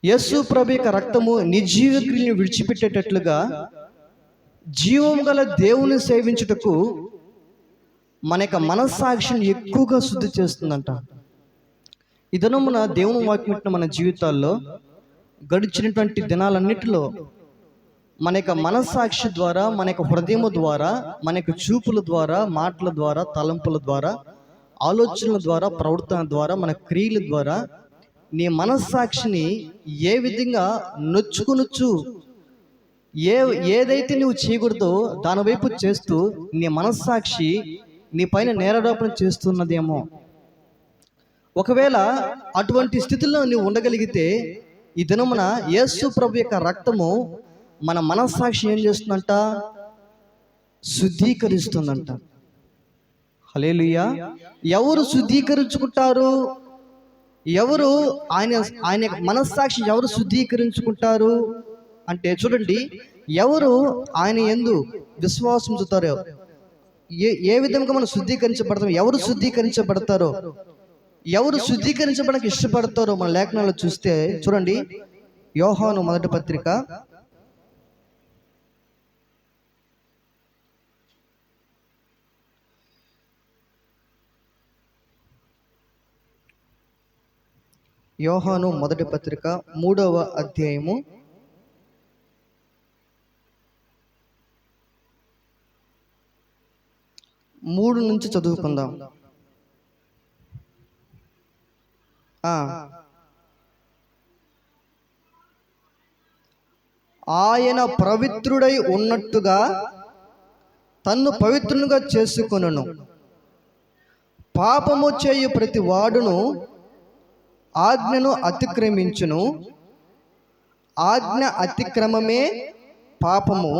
యేసు ప్రభు యొక్క రక్తము నిర్జీవ క్రియలను విడిచిపెట్టేటట్లుగా జీవం గల దేవుని సేవించుటకు మన యొక్క మనస్సాక్షిని ఎక్కువగా శుద్ధి చేస్తుందంట. ఈ దినమున దేవుని వాక్యం మన జీవితాల్లో గడిచినటువంటి దినాలన్నిటిలో మన యొక్క మనస్సాక్షి ద్వారా, మన యొక్క హృదయము ద్వారా, మన యొక్క చూపుల ద్వారా, మాటల ద్వారా, తలంపుల ద్వారా, ఆలోచనల ద్వారా, ప్రవర్తన ద్వారా, మన క్రియల ద్వారా నీ మనస్సాక్షిని ఏ విధంగా నొచ్చుకొనొచ్చు, ఏదైతే నువ్వు చేయకూడదో దాని వైపు చేస్తూ నీ మనస్సాక్షి నీ పైన నేరారోపణ చేస్తున్నదేమో. ఒకవేళ అటువంటి స్థితిలో నువ్వు ఉండగలిగితే ఈ దినమున యేసు ప్రభు యొక్క రక్తము మన మనస్సాక్షి ఏం చేస్తుందంట? శుద్ధీకరిస్తుందంట. హల్లెలూయా. ఎవరు శుద్ధీకరించుకుంటారు? ఎవరు ఆయన మనస్సాక్షి ఎవరు శుద్ధీకరించుకుంటారు అంటే చూడండి, ఎవరు ఆయన యందు విశ్వాసం చూతారో, ఏ విధంగా మనం శుద్ధీకరించబడతాం, ఎవరు శుద్ధీకరించబడతారో, ఎవరు శుద్ధీకరించబడడానికి ఇష్టపడతారో మన లేఖనాల్లో చూస్తే చూడండి, యోహాను మొదటి పత్రిక 3వ అధ్యాయము 3 నుంచి చదువుకుందాం. ఆయన పవిత్రుడై ఉన్నట్టుగా తన్ను పవిత్రునిగా చేసుకొనును. పాపము చేయు ప్రతి వాడును ఆజ్ఞను అతిక్రమించును. ఆజ్ఞ అతిక్రమమే పాపము.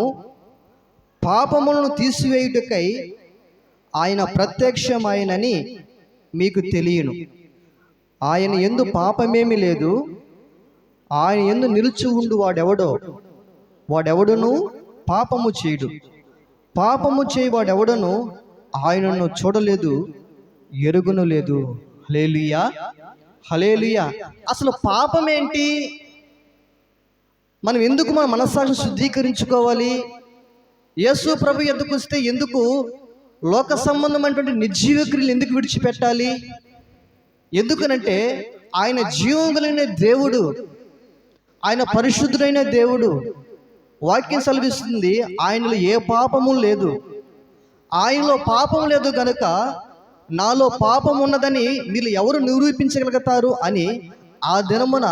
పాపములను తీసివేయుటకై ఆయన ప్రత్యక్షమైనని మీకు తెలియను. ఆయన యందు పాపమేమి లేదు. ఆయన యందు నిలిచి ఉండు వాడెవడును పాపము చేయుడు. పాపము చేయి వాడెవడను ఆయనను చూడలేదు, ఎరుగును లేదు. హల్లెలూయా, హల్లెలూయా. అసలు పాపం ఏంటి? మనం ఎందుకు మన మనస్సాక్షిని శుద్ధీకరించుకోవాలి? యేసు ప్రభు ఎందుకు వస్తే ఎందుకు లోక సంబంధమైనటువంటి నిర్జీవ క్రియలు ఎందుకు విడిచిపెట్టాలి? ఎందుకనంటే ఆయన జీవం కలిగిన దేవుడు, ఆయన పరిశుద్ధుడైన దేవుడు. వాక్యం సెలవిస్తుంది ఆయనలో ఏ పాపము లేదు. ఆయనలో పాపం లేదు గనుక నాలో పాపం ఉన్నదని మీరు ఎవరు నిరూపించగలుగుతారు అని ఆ దినమున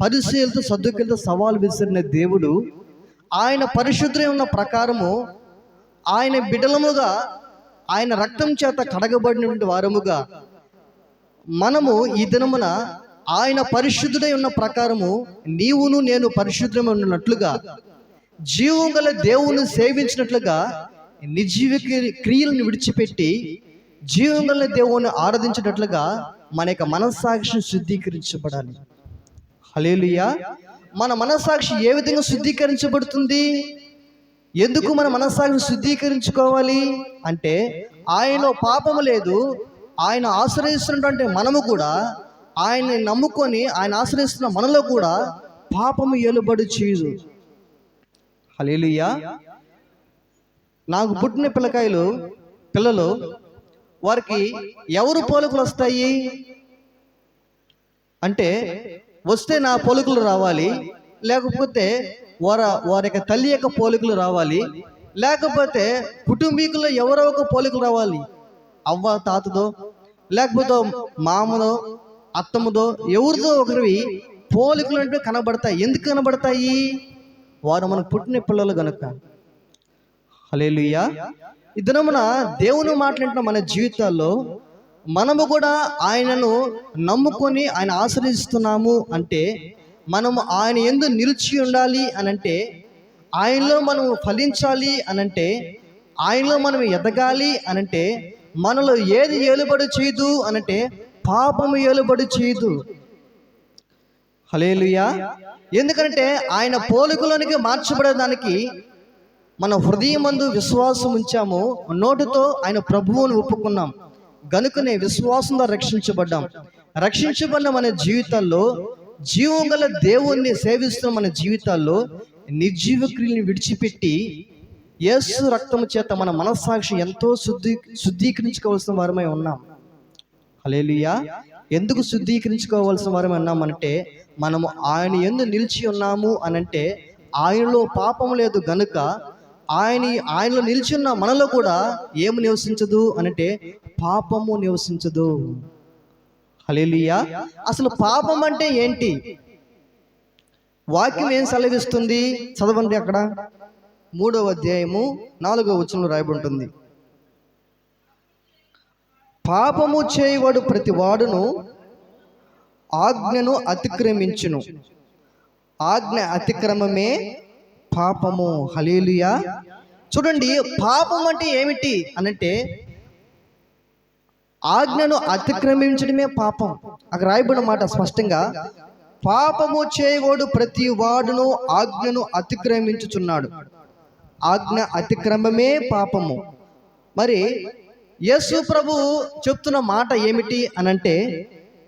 పరిసయ్యులతో సద్దూకీయులతో సవాలు విసిరిన దేవుడు, ఆయన పరిశుద్ధుడై ఉన్న ప్రకారము ఆయన బిడ్డలముగా, ఆయన రక్తం చేత కడగబడినటువంటి వారముగా మనము ఈ దినమున ఆయన పరిశుద్ధుడై ఉన్న ప్రకారము నీవును నేను పరిశుద్ధమై ఉన్నట్లుగా, జీవం గల దేవుని సేవించినట్లుగా నిర్జీవ క్రియలను విడిచిపెట్టి జీవం గల దేవుని ఆరాధించినట్లుగా మన యొక్క మనస్సాక్షి శుద్ధీకరించబడాలి. హల్లెలూయా. మన మనస్సాక్షి ఏ విధంగా శుద్ధీకరించబడుతుంది? ఎందుకు మన మనస్సాక్షిని శుద్ధీకరించుకోవాలి అంటే ఆయనలో పాపము లేదు. ఆయన ఆశ్రయిస్తున్నటువంటి మనము కూడా, ఆయన్ని నమ్ముకొని ఆయన ఆశ్రయిస్తున్న మనలో కూడా పాపము ఏలుబడి చేయదు. హల్లెలూయా. నాకు పుట్టిన పిల్లలు వారికి ఎవరు పోలికలు వస్తాయి అంటే, వస్తే నా పోలికలు రావాలి, లేకపోతే వారి యొక్క తల్లి యొక్క పోలికలు రావాలి, లేకపోతే కుటుంబీకుల్లో ఎవరో ఒక పోలికలు రావాలి. అవ్వ తాతదో, లేకపోతే మామదో, అత్తమ్మదో, ఎవరిదో ఒకరివి పోలికలు అంటే కనబడతాయి. ఎందుకు కనబడతాయి? వారు మనకు పుట్టిన పిల్లలు గనుక. హల్లెలూయా. ఈ దినమున దేవుని మాట్లాడిన మన జీవితాల్లో మనము కూడా ఆయనను నమ్ముకొని ఆయన ఆశ్రయిస్తున్నాము అంటే, మనము ఆయన యందు నిలిచి ఉండాలి అనంటే, ఆయనలో మనము ఫలించాలి అనంటే, ఆయనలో మనం ఎదగాలి అనంటే, మనలో ఏది ఏలుబడి చేయదు అనంటే పాపము ఏలుబడి చేయదు. హల్లెలూయా. ఎందుకంటే ఆయన పోలికలోనికి మార్చబడడానికి మన హృదయమందు విశ్వాసం ఉంచాము, నోటితో ఆయన ప్రభువుని ఒప్పుకున్నాం గనుకనే విశ్వాసంతో రక్షించబడ్డాం. రక్షించబడిన మన జీవితాల్లో జీవం గల దేవుణ్ణి సేవిస్తున్న మన జీవితాల్లో నిర్జీవ క్రియలను విడిచిపెట్టి యేసు రక్తము చేత మన మనస్సాక్షి ఎంతో శుద్ధీకరించుకోవాల్సిన వారమై ఉన్నాం. హల్లెలూయా. ఎందుకు శుద్ధీకరించుకోవాల్సిన వారమై ఉన్నామంటే, మనము ఆయన యందు నిలిచి ఉన్నాము అనంటే ఆయనలో పాపం లేదు గనుక ఆయనలో నిలిచి ఉన్న మనలో కూడా ఏమి నివసించదు అనంటే పాపము నివసించదు. హల్లెలూయా. అసలు పాపం అంటే ఏంటి? వాక్యం ఏం సెలవిస్తుంది? చదవండి. అక్కడ 3వ అధ్యాయము 4వ వచనంలో రాయబడి ఉంటుంది. పాపము చేయవాడు ప్రతి వాడును ఆజ్ఞను అతిక్రమించును, ఆజ్ఞ అతిక్రమమే పాపము. హల్లెలూయా. చూడండి, పాపం అంటే ఏమిటి అనంటే ఆజ్ఞను అతిక్రమించడమే పాపం. అక్కడ రాయబడిన మాట స్పష్టంగా, పాపము చేయవాడు ప్రతి వాడును ఆజ్ఞను అతిక్రమించుచున్నాడు, ఆజ్ఞ అతిక్రమమే పాపము. మరి యేసు ప్రభు చెప్తున్న మాట ఏమిటి అనంటే,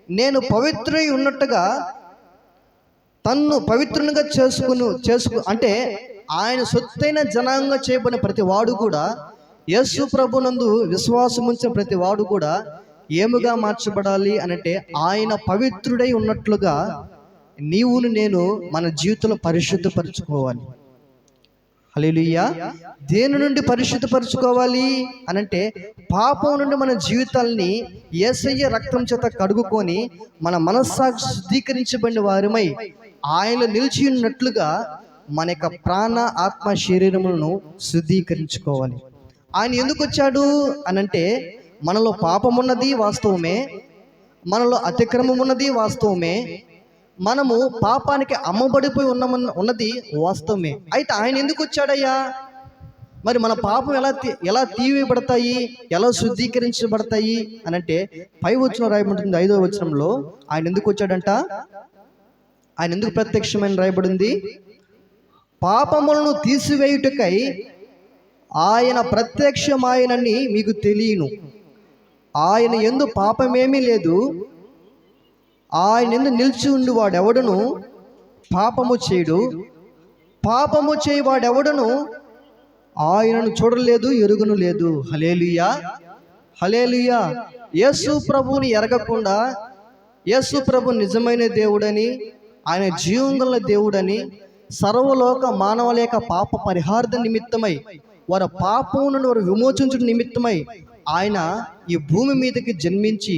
నేను పవిత్రై ఉన్నట్టుగా తన్ను పవిత్రునిగా చేసుకు అంటే ఆయన సొత్తైన జనాంగంగా చేయబడిన ప్రతి వాడు కూడా, యేసు ప్రభునందు విశ్వాసం ఉంచిన ప్రతి వాడు కూడా ఏముగా మార్చబడాలి అనంటే ఆయన పవిత్రుడై ఉన్నట్లుగా నీవును నేను మన జీవితంలో పరిశుద్ధపరచుకోవాలి. హల్లెలూయా. దేని నుండి పరిశుద్ధపరచుకోవాలి అనంటే పాపం నుండి మన జీవితాల్ని యేసయ్య రక్తం చేత కడుగుకొని మన మనస్సాక్షి శుద్ధీకరించబడిన వారిమై ఆయన నిలిచి ఉన్నట్లుగా మన యొక్క ప్రాణ ఆత్మ శరీరములను శుద్ధీకరించుకోవాలి. ఆయన ఎందుకు వచ్చాడు అనంటే, మనలో పాపం ఉన్నది వాస్తవమే, మనలో అతిక్రమం ఉన్నది వాస్తవమే, మనము పాపానికి అమ్మబడిపోయి ఉన్నది వాస్తవమే. అయితే ఆయన ఎందుకు వచ్చాడయ్యా? మరి మన పాపం ఎలా తీయబడతాయి, ఎలా శుద్ధీకరించబడతాయి అనంటే పై వచనం రాయబడింది 5వ వచనంలో. ఆయన ఎందుకు వచ్చాడంట? ఆయన ఎందుకు ప్రత్యక్షమైన రాయబడింది? పాపములను తీసివేయుటకై ఆయన ప్రత్యక్షమాయనని మీకు తెలియను, ఆయన యందు పాపమేమీ లేదు, ఆయన యందు నిలిచి ఉండి వాడెవడును పాపము చేయడు, పాపము చేయవాడెవడును ఆయనను చూడలేదు, ఎరుగును లేదు. హల్లెలూయా. హల్లెలూయా. యేసు ప్రభువుని ఎరగకుండా, యేసు ప్రభు నిజమైన దేవుడని, ఆయన జీవం గల దేవుడని, సర్వలోక మానవుల యొక్క పాప పరిహార్థ నిమిత్తమై వారి పాపం నుండి వారు విమోచించడం నిమిత్తమై ఆయన ఈ భూమి మీదకి జన్మించి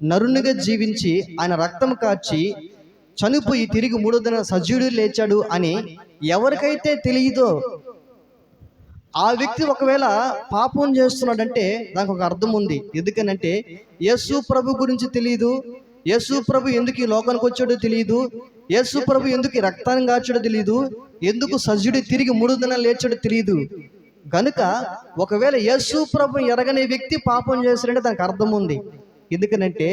నరునిగా జీవించి ఆయన రక్తం కార్చి చనిపోయి తిరిగి 3వ దినాన సజీవుడు లేచాడు అని ఎవరికైతే తెలియదో ఆ వ్యక్తి ఒకవేళ పాపం చేస్తున్నాడంటే దానికి ఒక అర్థం ఉంది. ఎందుకనంటే యేసు ప్రభు గురించి తెలియదు, యేసు ప్రభు ఎందుకు ఈ లోకానికి వచ్చాడో తెలియదు, యేసు ప్రభు ఎందుకు ఈ రక్తాన్ని కాచాడో తెలియదు, ఎందుకు సజీవుడు తిరిగి 3వ దినాన లేచాడో తెలియదు. కనుక ఒకవేళ యేసు ప్రభు ఎరగని వ్యక్తి పాపం చేశాడంటే దానికి అర్థం ఉంది. ఎందుకనంటే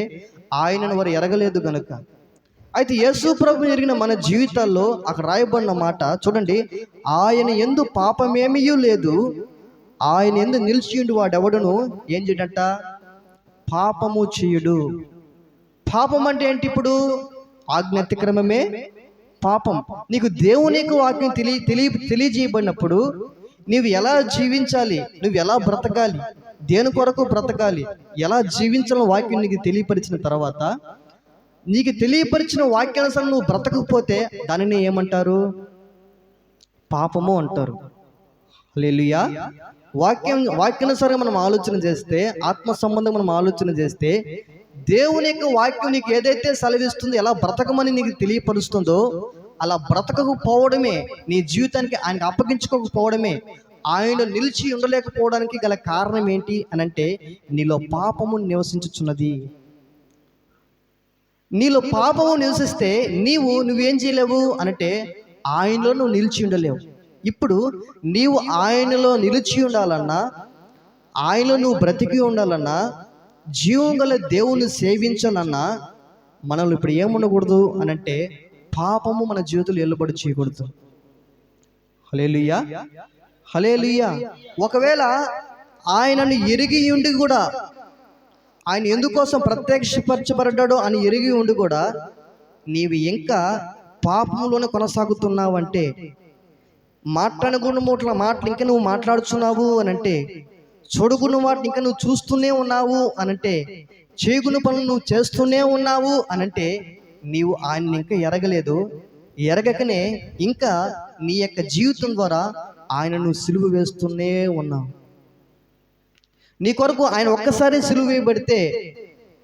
ఆయనను వారు ఎరగలేదు కనుక. అయితే యేసు ప్రభు ఎరిగిన మన జీవితాల్లో అక్కడ రాయబడిన మాట చూడండి, ఆయన యందు పాపమేమీ లేదు, ఆయన యందు నిలిచియుండి వాడెవడును ఏం చేయడంట? పాపము చేయుడు. పాపం అంటే ఏంటి? ఇప్పుడు ఆజ్ఞ అతిక్రమమే పాపం. నీకు దేవుని యొక్క వాక్యం తెలియజేయబడినప్పుడు నువ్వు ఎలా జీవించాలి, నువ్వు ఎలా బ్రతకాలి, దేని కొరకు బ్రతకాలి, ఎలా జీవించాలని వాక్యం నీకు తెలియపరిచిన తర్వాత, నీకు తెలియపరిచిన వాక్యానుసారం నువ్వు బ్రతకపోతే దానిని ఏమంటారు? పాపము అంటారు. హల్లెలూయా. వాక్యానుసారం మనం ఆలోచన చేస్తే, ఆత్మ సంబంధం మనం ఆలోచన చేస్తే, దేవుని యొక్క వాక్యం నీకు ఏదైతే సెలవిస్తుందో, ఎలా బ్రతకమని నీకు తెలియపరుస్తుందో అలా బ్రతకకపోవడమే నీ జీవితానికి ఆయనకు అప్పగించుకోకపోవడమే. ఆయన నిలిచి ఉండలేకపోవడానికి గల కారణం ఏంటి అనంటే నీలో పాపము నివసించుచున్నది. నీలో పాపము నివసిస్తే నువ్వేం చేయలేవు అనంటే ఆయనలో నువ్వు నిలిచి ఉండలేవు. ఇప్పుడు నీవు ఆయనలో నిలిచి ఉండాలన్నా, ఆయనలో నువ్వు బ్రతికి ఉండాలన్నా, జీవం గల దేవుని సేవించాలన్నా మనల్ని ఇప్పుడు ఏముండకూడదు అనంటే పాపము మన జీవితంలో ఎల్లుబడి చేయకూడదు. హల్లెలూయా. హల్లెలూయా. ఒకవేళ ఆయనను ఎరిగి ఉండి కూడా, ఆయన ఎందుకోసం ప్రత్యక్షపరచబడ్డాడో అని ఎరిగి ఉండి కూడా నీవు ఇంకా పాపంలోనే కొనసాగుతున్నావంటే, మాట్లాడకుండా మాటలు ఇంకా నువ్వు మాట్లాడుతున్నావు అనంటే, చూడకున్న వాటిని ఇంకా నువ్వు చూస్తూనే ఉన్నావు అనంటే, చేయకున్న పనులు నువ్వు చేస్తూనే ఉన్నావు అనంటే, నీవు ఆయన్ని ఇంకా ఎరగలేదు. ఎరగకనే ఇంకా నీ యొక్క జీవితం ద్వారా ఆయనను సిలువ వేస్తూనే ఉన్నావు. నీ కొరకు ఆయన ఒక్కసారి సిలువ వేయబడితే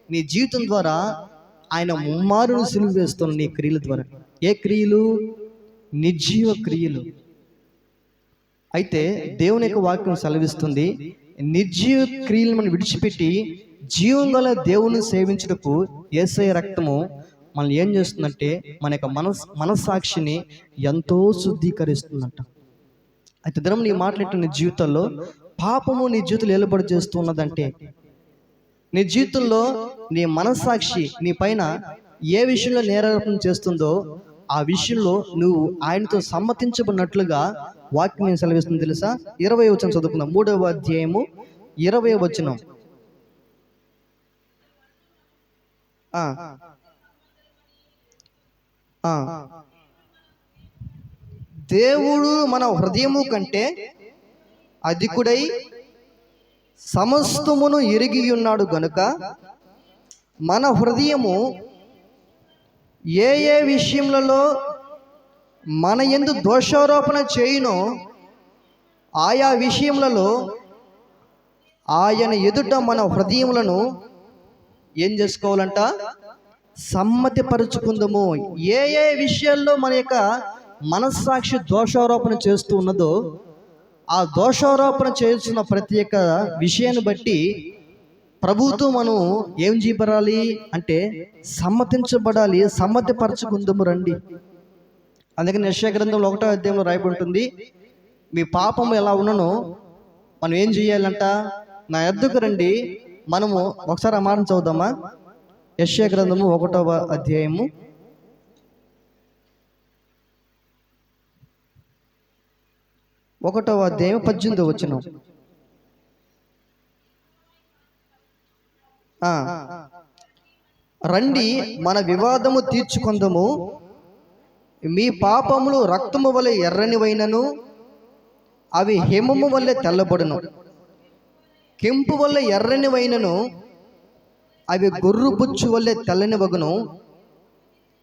నీ జీవితం ద్వారా ఆయన ముమ్మారును సిలువ వేస్తున్నావు నీ క్రియల ద్వారా. ఏ క్రియలు? నిర్జీవ క్రియలు. అయితే దేవుని యొక్క వాక్యం సెలవిస్తుంది, నిర్జీవ క్రియలను మనం విడిచిపెట్టి జీవం గల దేవుని సేవించుటకు యేసయ్య రక్తము మనం ఏం చేస్తుందంటే మన యొక్క మనస్సాక్షిని ఎంతో శుద్ధీకరిస్తుందంట. అయితే దినం నీ మాట్లాడిన నీ జీవితంలో పాపము నీ జీవితంలో ఏలుబడి చేస్తున్నదంటే, నీ జీవితంలో నీ మనస్సాక్షి నీ పైన ఏ విషయంలో నేరారోపణ చేస్తుందో ఆ విషయంలో నువ్వు ఆయనతో సమ్మతించబడినట్లుగా వాక్యం ఏం సెలవిస్తుంది తెలుసా? 20వ వచనం చదువుకుందాం. 3వ అధ్యాయము 20వ వచనం. దేవుడు మన హృదయము కంటే అధికుడై సమస్తమును ఎరిగి ఉన్నాడు గనుక మన హృదయము ఏ ఏ విషయములలో మన యందు దోషారోపణ చేయునో ఆయా విషయములలో ఆయన ఎదుట మన హృదయములను ఏం చేసుకోవాలంట? సమ్మతిపరుచుకుందాము. ఏ ఏ విషయాల్లో మన యొక్క మనస్సాక్షి దోషారోపణ చేస్తూ ఉన్నదో ఆ దోషారోపణ చేస్తున్న ప్రతి ఒక్క విషయాన్ని బట్టి ప్రభుత్వం మనం ఏం చేయబడాలి అంటే సమ్మతించబడాలి, సమ్మతిపరచుకుందాము రండి. అందుకని యెషయా గ్రంథంలో 1వ అధ్యాయంలో రాయబడి ఉంటుంది, మీ పాపం ఎలా ఉన్ననో మనం ఏం చేయాలంట? నా యొద్దకు రండి. మనము ఒకసారి ఆ మాట చదువుదామా? యెషయా గ్రంథము 1వ అధ్యాయము 18వ వచనం. రండి మన వివాదము తీర్చుకొందము, మీ పాపములు రక్తము వలె ఎర్రనివైనను అవి హిమము వలె తెల్లబడును, కెంపు వల్ల ఎర్రనివైనను అవి గొర్రు బుచ్చు వల్లే తెల్లని వగును.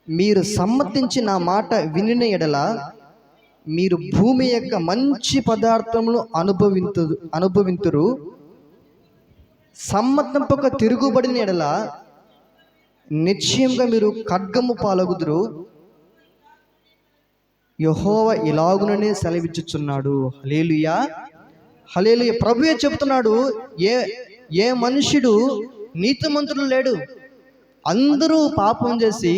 మీరు సమ్మతించి నా మాట వినిన ఎడల మీరు భూమి యొక్క మంచి పదార్థములు అనుభవింతురు. సమ్మతింపక తిరుగుబడిన ఎడల నిశ్చయంగా మీరు ఖడ్గము పాలగుదురు. యెహోవా ఇలాగుననే సెలవిచ్చుచున్నాడు. హల్లెలూయా, హల్లెలూయా. ప్రభువే చెప్తున్నాడు, ఏ మనుషుడు నీతిమంతుడు లేడు. అందరూ పాపం చేసి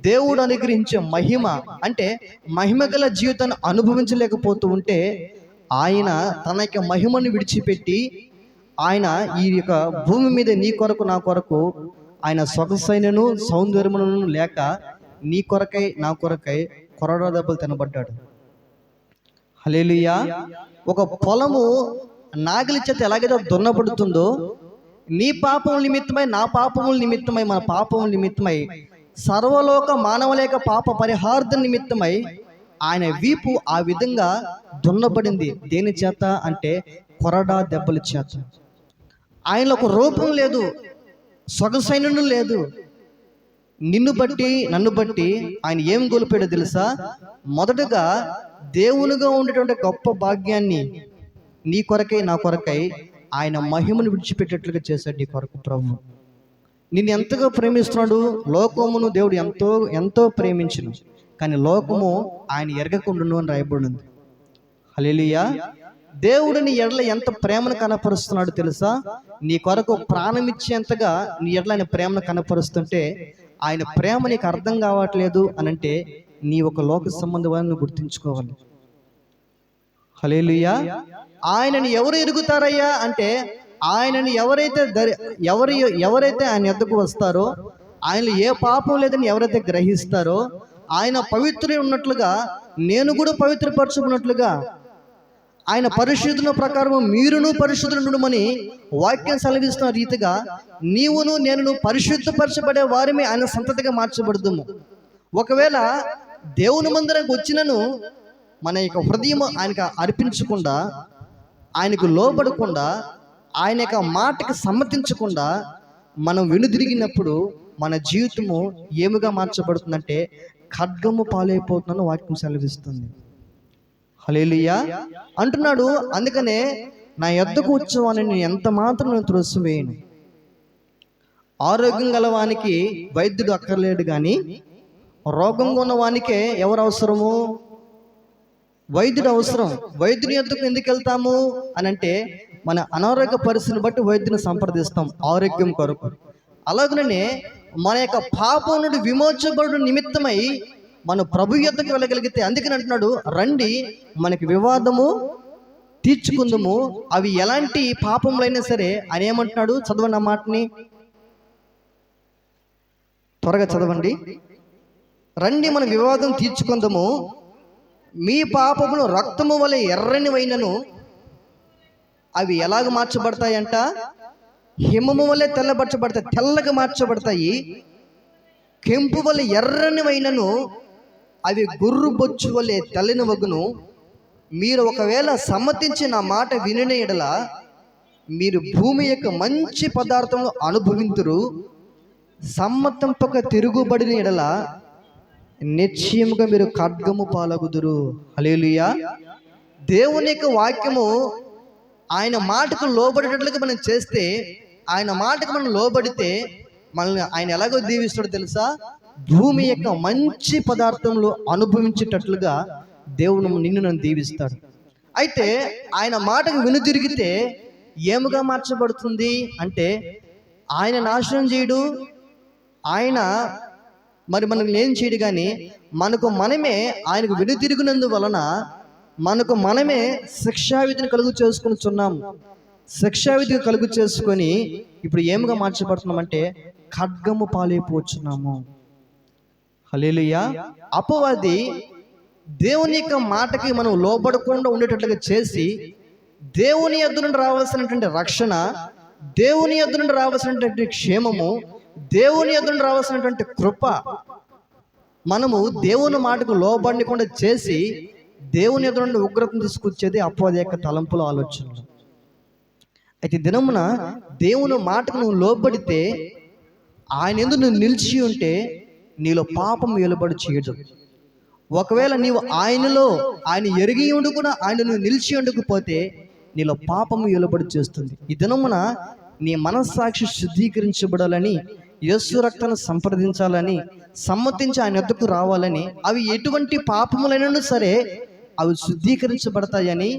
దేవుడు అనుగ్రహించే మహిమ అంటే మహిమ గల జీవితాన్ని అనుభవించలేకపోతూ ఉంటే ఆయన తన యొక్క మహిమను విడిచిపెట్టి ఆయన ఈ యొక్క భూమి మీద నీ కొరకు నా కొరకు ఆయన సొగసైనను సౌందర్యమును లేక నీ కొరకై నా కొరకై కొరడా దెబ్బలు తినబడ్డాడు. హల్లెలూయా. ఒక పొలము నాగలి చేత ఎలాగైతే దున్నబడుతుందో నీ పాపముల నిమిత్తమై నా పాపముల నిమిత్తమై మన పాపముల నిమిత్తమై సర్వలోక మానవలేక పాప పరిహార్థ నిమిత్తమై ఆయన వీపు ఆ విధంగా దున్నబడింది. దేని చేత అంటే కొరడా దెబ్బల చేత. ఆయనలో ఒక రూపం లేదు, సొగసైనను లేదు. నిన్ను బట్టి నన్ను బట్టి ఆయన ఏం కోల్పోయాడో తెలుసా? మొదటగా దేవునిగా ఉండేటువంటి గొప్ప భాగ్యాన్ని నీ కొరకై నా కొరకై ఆయన మహిమను విడిచిపెట్టేట్లుగా చేశాడు నీ కొరకు. ప్రభు నిన్ను ఎంతగా ప్రేమిస్తున్నాడు. లోకమును దేవుడు ఎంతో ఎంతో ప్రేమించును, కానీ లోకము ఆయన ఎరగకుండాను అని రాయబడి ఉంది. హల్లెలూయా. దేవుడు నీ ఎడల ఎంత ప్రేమను కనపరుస్తున్నాడు తెలుసా? నీ కొరకు ప్రాణం ఇచ్చేంతగా నీ ఎడల ఆయన ప్రేమను కనపరుస్తుంటే ఆయన ప్రేమ నీకు అర్థం కావట్లేదు అనంటే నీ ఒక లోక సంబంధం గుర్తించుకోవాలి. హల్లెలూయా. ఆయనని ఎవరు ఎరుగుతారయ్యా అంటే ఆయనని ఎవరైతే ఆయన ఎద్దకు వస్తారో, ఆయనలో ఏ పాపం లేదని ఎవరైతే గ్రహిస్తారో, ఆయన పవిత్రుడు ఉన్నట్లుగా నేను కూడా పవిత్రపరచుకున్నట్లుగా ఆయన పరిశుద్ధుల ప్రకారం మీరును పరిశుద్ధులుమని వాక్యం సెలవిస్తున్న రీతిగా నీవును నేను పరిశుద్ధపరచబడే వారిని ఆయన సంతతిగా మార్చబడదుము. ఒకవేళ దేవుని మందిరానికి వచ్చినను మన యొక్క హృదయం ఆయనకు అర్పించకుండా, ఆయనకు లోబడకుండా, ఆయన యొక్క మాటకి సమ్మతించకుండా మనం వెనుదిరిగినప్పుడు మన జీవితము ఏముగా మార్చబడుతుందంటే ఖడ్గము పాలైపోతుందని వాక్యం సెలవిస్తుంది. హల్లెలూయా అంటున్నాడు. అందుకనే నా యొద్దకు వచ్చేవాని నేను ఎంత మాత్రం నేను త్రోసివేయను. ఆరోగ్యం గలవానికి వైద్యుడు అక్కర్లేడు, కానీ రోగంగా ఉన్న వానికే ఎవరు అవసరము? వైద్యుడు అవసరం. వైద్యుని యొద్దకు ఎందుకు వెళ్తాము అని అంటే మన అనారోగ్య పరిస్థితిని బట్టి వైద్యుని సంప్రదిస్తాం ఆరోగ్యం కొరకు. అలాగనే మన యొక్క పాపం నుండి విమోచబడు నిమిత్తమై మన ప్రభు యొద్దకు వెళ్ళగలిగితే, అందుకని అంటున్నాడు రండి మనకి వివాదము తీర్చుకుందాము, అవి ఎలాంటి పాపములైనా సరే అని ఏమంటున్నాడు? చదవండి ఆ మాటని, త్వరగా చదవండి. రండి మన వివాదం తీర్చుకుందాము, మీ పాపములు రక్తము వలె ఎర్రని వైనను అవి ఎలాగ మార్చబడతాయంట? హిమము వలె తెల్లబరచబడతాయి, తెల్లగా మార్చబడతాయి. కెంపు వలె ఎర్రని వైనను అవి గుర్రు బొచ్చు వలె తెల్లని వగును. మీరు ఒకవేళ సమ్మతించి నా మాట వినిన ఎడల మీరు భూమి యొక్క మంచి పదార్థములు అనుభవింతురు. సమ్మతింపక తిరుగుబడిన ఎడల నిశ్చయముగా మీరు ఖడ్గము పాలగుదురు. హల్లెలూయా. దేవుని యొక్క వాక్యము ఆయన మాటకు లోబడేటట్లుగా మనం చేస్తే, ఆయన మాటకు మనం లోబడితే మనల్ని ఆయన ఎలాగో దీవిస్తాడో తెలుసా? భూమి యొక్క మంచి పదార్థములు అనుభవించేటట్లుగా దేవుడు నిన్ను నన్ను దీవిస్తాడు. అయితే ఆయన మాటకు వెనుదిరిగితే ఏముగా మార్చబడుతుంది అంటే, ఆయన నాశనం చేయడు, ఆయన మరి మనకు ఏం చేయడు, కానీ మనకు మనమే ఆయనకు వెనుదిరిగినందు వలన మనకు మనమే శిక్షావిధిని కలుగు చేసుకునిచున్నాము. శిక్షావిధిని కలుగు చేసుకొని ఇప్పుడు ఏముగా మార్చబడుతున్నామంటే ఖడ్గము పాలైపోతున్నాము. హల్లెలూయా. అపవాది దేవుని యొక్క మాటకి మనం లోబడకుండా ఉండేటట్లుగా చేసి, దేవుని యొద్ద నుండి రావాల్సినటువంటి రక్షణ, దేవుని యొద్ద నుండి రావాల్సినటువంటి క్షేమము, దేవుని యొద్ద నుండి రావాల్సినటువంటి కృప మనము దేవుని మాటకు లోబడకుండా చేసి దేవుని యొద్ద నుండి ఉగ్రతను తీసుకొచ్చేది అపవాది యొక్క తలంపుల ఆలోచనలు. అయితే దినమున దేవుని మాటకు నువ్వు లోబడితే, ఆయన యందు నువ్వు నిలిచి ఉంటే నీలో పాపం వెలుబడి చేయడు. ఒకవేళ నీవు ఆయనలో ఆయన ఎరిగి ఉండి కూడా ఆయన నువ్వు నిలిచి ఉండకపోతే నీలో పాపము వెలుబడి చేస్తుంది. ఈ దినమున నీ మనస్సాక్షి శుద్ధీకరించబడాలని, యేసు రక్తాన్ని సంప్రదించాలని, సమ్మతించి ఆయన యొద్దకు రావాలని, అవి ఎటువంటి పాపములైనా సరే అవి శుద్ధీకరించబడతాయని,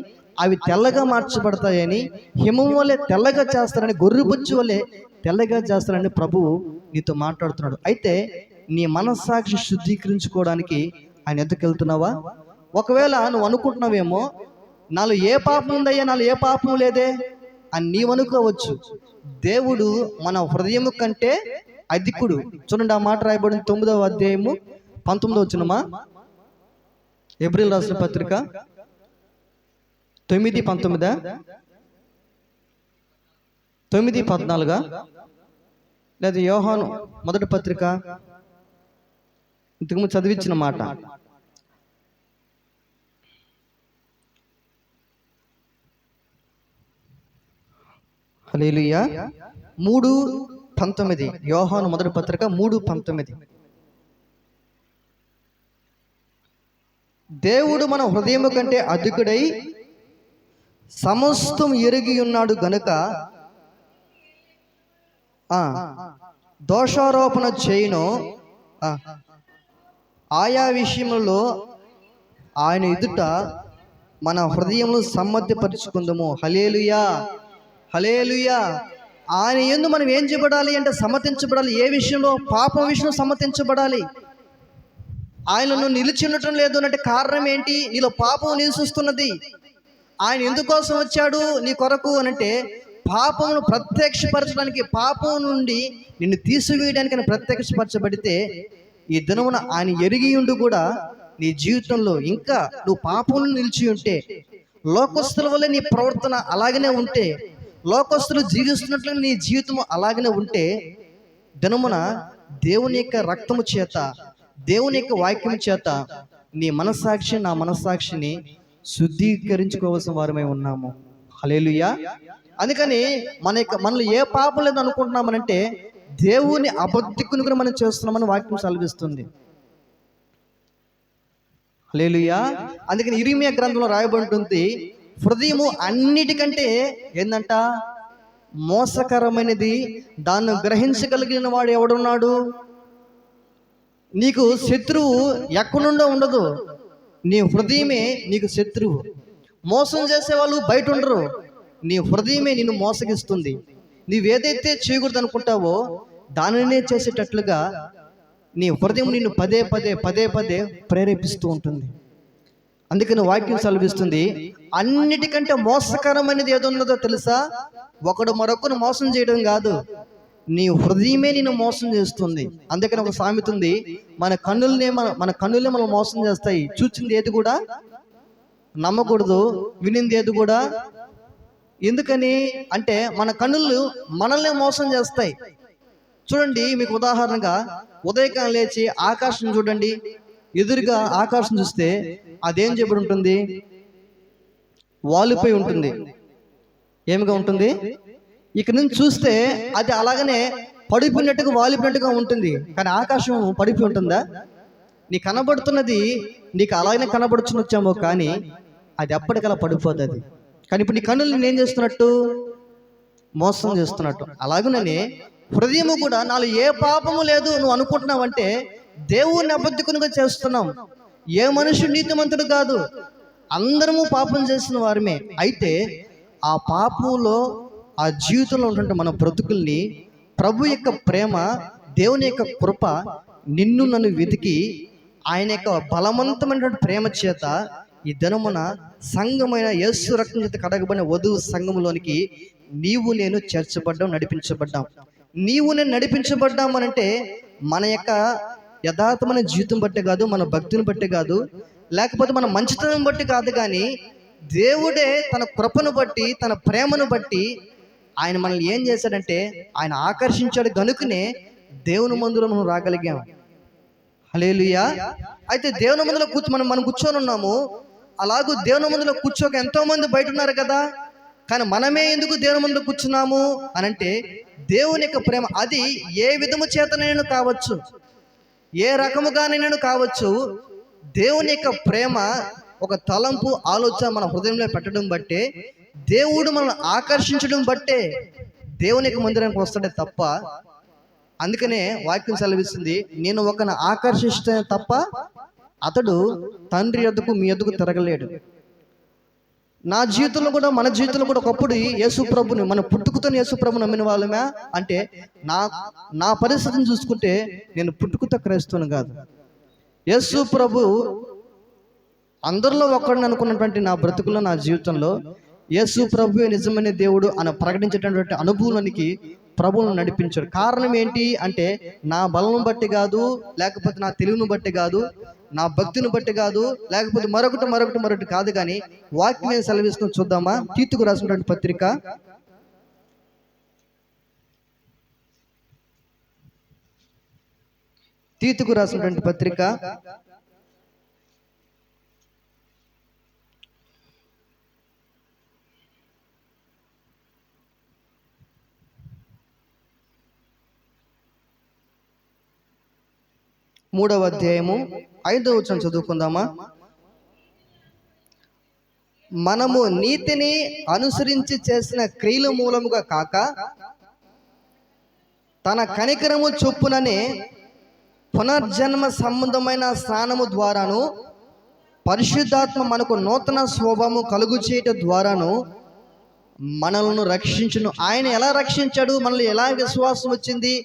అవి తెల్లగా మార్చబడతాయని, హిమం వల్లే తెల్లగా చేస్తారని, గొర్రెబొచ్చు వల్లే తెల్లగా చేస్తారని ప్రభువు నీతో మాట్లాడుతున్నాడు. అయితే నీ మనస్సాక్షి శుద్ధీకరించుకోవడానికి ఆయన ఎద్దకు వెళ్తున్నావా? ఒకవేళ నువ్వు అనుకుంటున్నావేమో నాలో ఏ పాపం ఉందయ్యా, నాలో ఏ పాపం లేదే అని నీవు అనుకోవచ్చు. దేవుడు మన హృదయము కంటే అధికుడు. చూడండి ఆ మాట రాయబడిన 9వ అధ్యాయము 19వ వచనమా, ఎబ్రిల్ రాసిన పత్రిక 9:19, 9:14 లేదా యోహాను మొదటి పత్రిక ఇంతకుముందు చదివించిన మాట. హల్లెలూయా. 3:19 యోహాను మొదటి పత్రిక 3:19. దేవుడు మన హృదయము కంటే అధికుడై సమస్తం ఎరిగి ఉన్నాడు గనుక దోషారోపణ చేయను, ఆయా విషయములలో ఆయన ఎదుట మన హృదయమును సమ్మతిపరుచుకుందాము. హల్లెలూయా. హల్లెలూయా. ఆయన యందు మనం ఏం చేయబడాలి అంటే సమ్మతించబడాలి. ఏ విషయంలో? పాపం విషయంలో సమ్మతించబడాలి. ఆయనను నిలిచి ఉండటం లేదు అంటే కారణం ఏంటి? నీలో పాపం నివసిస్తున్నది. ఆయన ఎందుకోసం వచ్చాడు నీ కొరకు అనంటే పాపమును ప్రత్యక్షపరచడానికి, పాపం నుండి నిన్ను తీసివేయడానికి ఆయన ప్రత్యక్షపరచబడితే, ఈ దినమున ఆయన ఎరిగి ఉండి కూడా నీ జీవితంలో ఇంకా నువ్వు పాపంలో నిలిచి ఉంటే, లోకస్తుల వల్ల నీ ప్రవర్తన అలాగనే ఉంటే, లోకస్తులు జీవిస్తున్నట్లు నీ జీవితం అలాగనే ఉంటే, దినమున దేవుని యొక్క రక్తము చేత, దేవుని యొక్క వాక్యం చేత నీ మనస్సాక్షి నా మనస్సాక్షిని శుద్ధీకరించుకోవాల్సిన వారమై ఉన్నాము. హల్లెలూయా. అందుకని మనలో ఏ పాపం లేదు అనుకుంటున్నామనంటే దేవుని అబద్ధికుని కూడా మనం చేస్తున్నామని వాక్యం సెలవిస్తుంది. హల్లెలూయా. అందుకని ఇర్మీయా గ్రంథంలో రాయబడి ఉంటుంది, హృదయము అన్నిటికంటే ఏందంట మోసకరమైనది, దాన్ని గ్రహించగలిగిన వాడు ఎవడున్నాడు? నీకు శత్రువు ఎక్కడుండో ఉండదు, నీ హృదయమే నీకు శత్రువు. మోసం చేసే వాళ్ళు బయట ఉండరు, నీ హృదయమే నిన్ను మోసగిస్తుంది. నీవేదైతే చేయకూడదు అనుకుంటావో దానినే చేసేటట్లుగా నీ హృదయం నిన్ను పదే పదే పదే పదే ప్రేరేపిస్తూ ఉంటుంది. అందుకని వాక్యం సెలవిస్తుంది, అన్నిటికంటే మోసకరమైనది ఏదో ఉన్నదో తెలుసా? ఒకడు మరొకరు మోసం చేయడం కాదు, నీ హృదయమే నిన్ను మోసం చేస్తుంది. అందుకని ఒక సామెత ఉంది, మన కన్నులనే మనం మోసం చేస్తాయి. చూచింది ఏది కూడా నమ్మకూడదు, వినింది ఏది కూడా. ఎందుకని అంటే మన కన్నులు మనల్ని మోసం చేస్తాయి. చూడండి, మీకు ఉదాహరణగా ఉదయకాలం లేచి ఆకాశం చూడండి, ఎదురుగా ఆకాశం చూస్తే అదేం చెప్పబడి ఉంటుంది? వాలిపోయి ఉంటుంది. ఏమిగా ఉంటుంది? ఇక్కడ నుంచి చూస్తే అది అలాగనే పడిపోయినట్టుగా వాలిపోయినట్టుగా ఉంటుంది. కానీ ఆకాశం పడిపోయి ఉంటుందా? నీకు కనబడుతున్నది నీకు అలాగనే కనబడుచున్నొచ్చామో, కానీ అది ఎప్పటికలా పడిపోతుంది. కానీ ఇప్పుడు నీ కన్నులు నేనేం చేస్తున్నట్టు? మోసం చేస్తున్నట్టు. అలాగనే హృదయము కూడా నాలో ఏ పాపము లేదు నువ్వు అనుకుంటున్నావంటే దేవుని అబద్ధికునిగా చేస్తున్నాం. ఏ మనుషుడు నీతిమంతుడు కాదు, అందరము పాపం చేసిన వారమే. అయితే ఆ పాపంలో ఆ జీవితంలో ఉంటుంటే మన బ్రతుకుల్ని ప్రభు యొక్క ప్రేమ, దేవుని యొక్క కృప నిన్ను నన్ను వెతికి ఆయన యొక్క బలవంతమైనటువంటి ప్రేమ చేత ఈ దినమున సంఘమైన యేసు రక్తం చేత కడగబడిన వధువు సంఘములోనికి నీవు నేను చేర్చబడ్డాం, నడిపించబడ్డాం. నీవు నేను నడిపించబడ్డామనంటే మన యొక్క యథార్థమైన జీవితం బట్టి కాదు, మన భక్తిని బట్టి కాదు, లేకపోతే మన మంచితనం బట్టి కాదు, కానీ దేవుడే తన కృపను బట్టి, తన ప్రేమను బట్టి ఆయన మనల్ని ఏం చేశాడంటే ఆయన ఆకర్షించాడు. గనుకనే దేవుని మందులో మనం రాగలిగాం. హల్లెలూయా. అయితే దేవుని మందులో మనం కూర్చొని ఉన్నాము. అలాగూ దేవుని మందులో కూర్చోక ఎంతో మంది బయట ఉన్నారు కదా, కానీ మనమే ఎందుకు దేవుని మందులో కూర్చున్నాము అనంటే దేవుని యొక్క ప్రేమ అది ఏ విధము చేతనైనా కావచ్చు, ఏ రకముగానైనా కావచ్చు. దేవుని యొక్క ప్రేమ ఒక తలంపు, ఆలోచన మన హృదయంలో పెట్టడం బట్టే, దేవుడు మనల్ని ఆకర్షించడం బట్టే దేవుని యొక్క మందిరానికి వస్తాడే తప్ప, అందుకనే వాక్యం సెలవిస్తుంది, నేను ఒకరిని ఆకర్షిస్తే తప్ప అతడు తండ్రి యొద్దకు మీ యొద్దకు తిరగలేడు. నా జీవితంలో కూడా, మన జీవితంలో కూడా ఒకప్పుడు యేసు ప్రభుని, మన పుట్టుకతో యేసు ప్రభుని నమ్మిన వాళ్ళమే. అంటే నా పరిస్థితిని చూసుకుంటే నేను పుట్టుకతో క్రైస్తవుని కాదు. యేసు ప్రభు అందరిలో ఒక్కడిని అనుకున్నటువంటి నా బ్రతుకుల్లో, నా జీవితంలో యేసు ప్రభు నిజమైన దేవుడు అని ప్రకటించేటటువంటి అనుభవానికి ప్రభువును నడిపించాడు. కారణం ఏంటి అంటే నా బలం బట్టి కాదు, లేకపోతే నా తెలివిని బట్టి కాదు, నా భక్తిని బట్టి కాదు, లేకపోతే మరొకటి కాదు, కానీ వాక్యం సెలవిస్తుంది. చూద్దామా? తీతుకు రాసినటువంటి పత్రిక 3వ అధ్యాయము 5వ వచనం చదువుకుందామా? మనము నీతిని అనుసరించి చేసిన క్రియల మూలముగా కాక తన కనికరము చొప్పుననే పునర్జన్మ సంబంధమైన స్నానము ద్వారాను పరిశుద్ధాత్మ మనకు నూతన స్వభావము కలుగు చేయటం ద్వారాను మనల్ని రక్షించును. ఆయన ఎలా రక్షించాడు? మనల్ని ఎలా విశ్వాసం వచ్చింది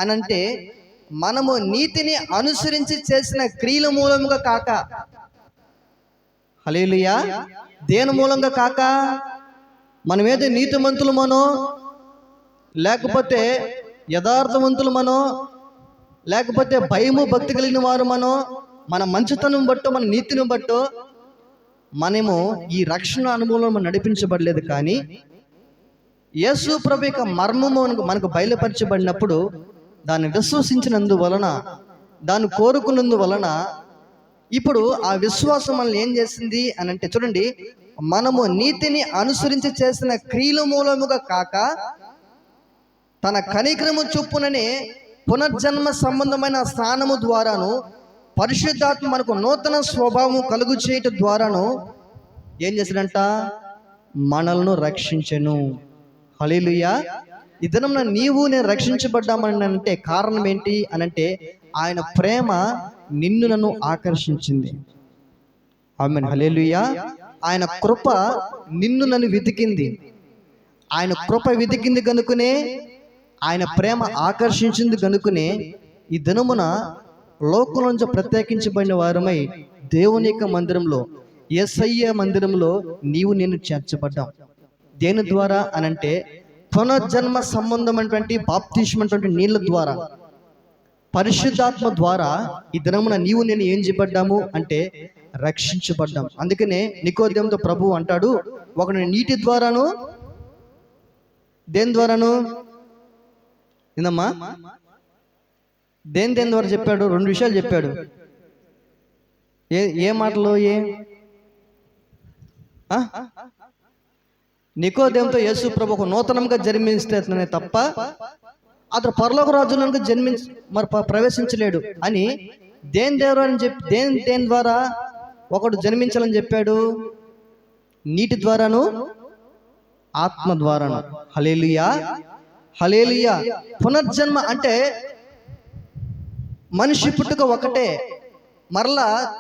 అని అంటే మనము నీతిని అనుసరించి చేసిన క్రియల మూలంగా కాక. హల్లెలూయా. దేని మూలంగా కాక? మనమేదో నీతిమంతులమనో, లేకపోతే యథార్థవంతులమనో, లేకపోతే భయము భక్తి కలిగిన వారు మనో, మన మంచితనం బట్టో, మన నీతిని బట్టో మనము ఈ రక్షణ అనుభవంలో నడిపించబడలేదు. కానీ యేసు ప్రభు యొక్క మర్మము మనకు బయలుపరచబడినప్పుడు దాన్ని విశ్వసించినందువలన దాన్ని కోరుకున్నందువలన ఇప్పుడు ఆ విశ్వాసం మనల్ని ఏం చేసింది అని అంటే, చూడండి, మనము నీతిని అనుసరించి చేసిన క్రియల మూలముగా కాక తన కనికరము చొప్పుననే పునర్జన్మ సంబంధమైన స్నానము ద్వారాను పరిశుద్ధాత్మ మనకు నూతన స్వభావము కలుగు చేయటం ద్వారాను ఏం చేశాడంట? మనల్ని రక్షించెను. హల్లెలూయా. ఈ దినమున నీవు నేను రక్షించబడ్డామని అంటే కారణం ఏంటి అని అంటే, ఆయన ప్రేమ నిన్ను నన్ను ఆకర్షించింది. ఆమేన్. హల్లెలూయా. ఆయన కృప నిన్ను నన్ను వెతికింది. ఆయన కృప వెతికింది కనుకనే, ఆయన ప్రేమ ఆకర్షించింది కనుకనే ఈ దినమున లోకం నుంచి ప్రత్యేకించబడిన వారమై దేవుని యొక్క మందిరంలో, యేసయ్య మందిరంలో నీవు నేను చేర్చబడ్డాం. దేని ద్వారా అనంటే, పునర్జన్మ సంబంధమైనటువంటి బాప్తిస్మటువంటి నీళ్ళ ద్వారా, పరిశుద్ధాత్మ ద్వారా ఈ దినమున నీవు నేను ఏం చేయబడ్డాము అంటే రక్షించబడ్డాం. అందుకనే నికోదేముతో ప్రభువు అంటాడు, ఒకడు నీటి ద్వారాను, దేని ద్వారాను ఇందమ్మా, దేని ద్వారా చెప్పాడు? 2 విషయాలు చెప్పాడు. ఏ మాటలు? నికోదేముతో యేసు ప్రభు ఒక నూతనంగా జన్మిస్తేనే తప్ప అతను పరలోక రాజ్యంలోకి ప్రవేశించలేడు అని దేని ద్వారా అని చెప్పి, దేని ద్వారా ఒకడు జన్మించాలని చెప్పాడు? నీటి ద్వారాను, ఆత్మ ద్వారాను. హల్లెలూయా, హల్లెలూయా. పునర్జన్మ అంటే మనిషి పుట్టుక ఒకటే,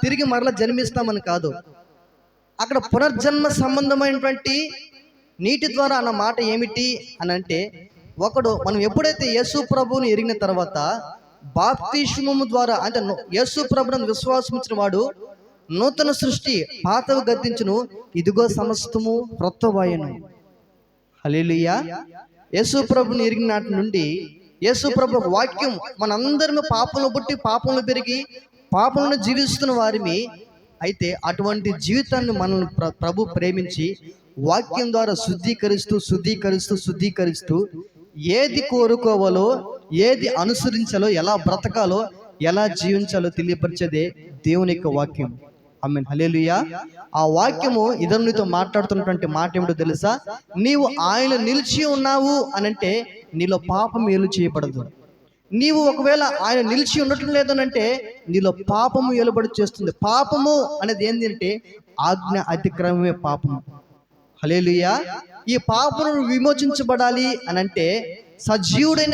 తిరిగి జన్మిస్తామని కాదు. అక్కడ పునర్జన్మ సంబంధమైనటువంటి నీటి ద్వారా అన్న మాట ఏమిటి అని అంటే, మనం ఎప్పుడైతే యేసు ప్రభువుని ఎరిగిన తర్వాత బాప్తిస్మము ద్వారా, అంటే యేసు ప్రభువును విశ్వాసం ఇచ్చిన వాడు నూతన సృష్టి, పాతవి గతించును, ఇదిగో సమస్తము క్రొత్తవాయెను. హల్లెలూయా. యేసు ప్రభువుని ఎరిగిన నాటి నుండి యేసు ప్రభు వాక్యం మనందరం పాపంలో పుట్టి పాపంలో పెరిగి పాపంలో జీవిస్తున్న వారిని అయితే అటువంటి జీవితాన్ని మనల్ని ప్రభు ప్రేమించి వాక్యం ద్వారా శుద్ధీకరిస్తూ ఏది కోరుకోవాలో, ఏది అనుసరించాలో, ఎలా బ్రతకాలో, ఎలా జీవించాలో తెలియపరిచేదే దేవుని యొక్క వాక్యం. ఆమేన్. హల్లెలూయా. ఆ వాక్యము ఇతరునితో మాట్లాడుతున్నటువంటి మాట ఏమిటో తెలుసా? నీవు ఆయన నిలిచి ఉన్నావు అనంటే నీలో పాపం ఏలు చేయబడదు. నీవు ఒకవేళ ఆయన నిలిచి ఉండటం లేదనంటే నీలో పాపము ఏలుబడి చేస్తుంది. పాపము అనేది ఏంటి అంటే ఆజ్ఞ అతిక్రమమే పాపము. హల్లెలూయా. ఈ పాపను విమోచించబడాలి అనంటే సజీవుడైన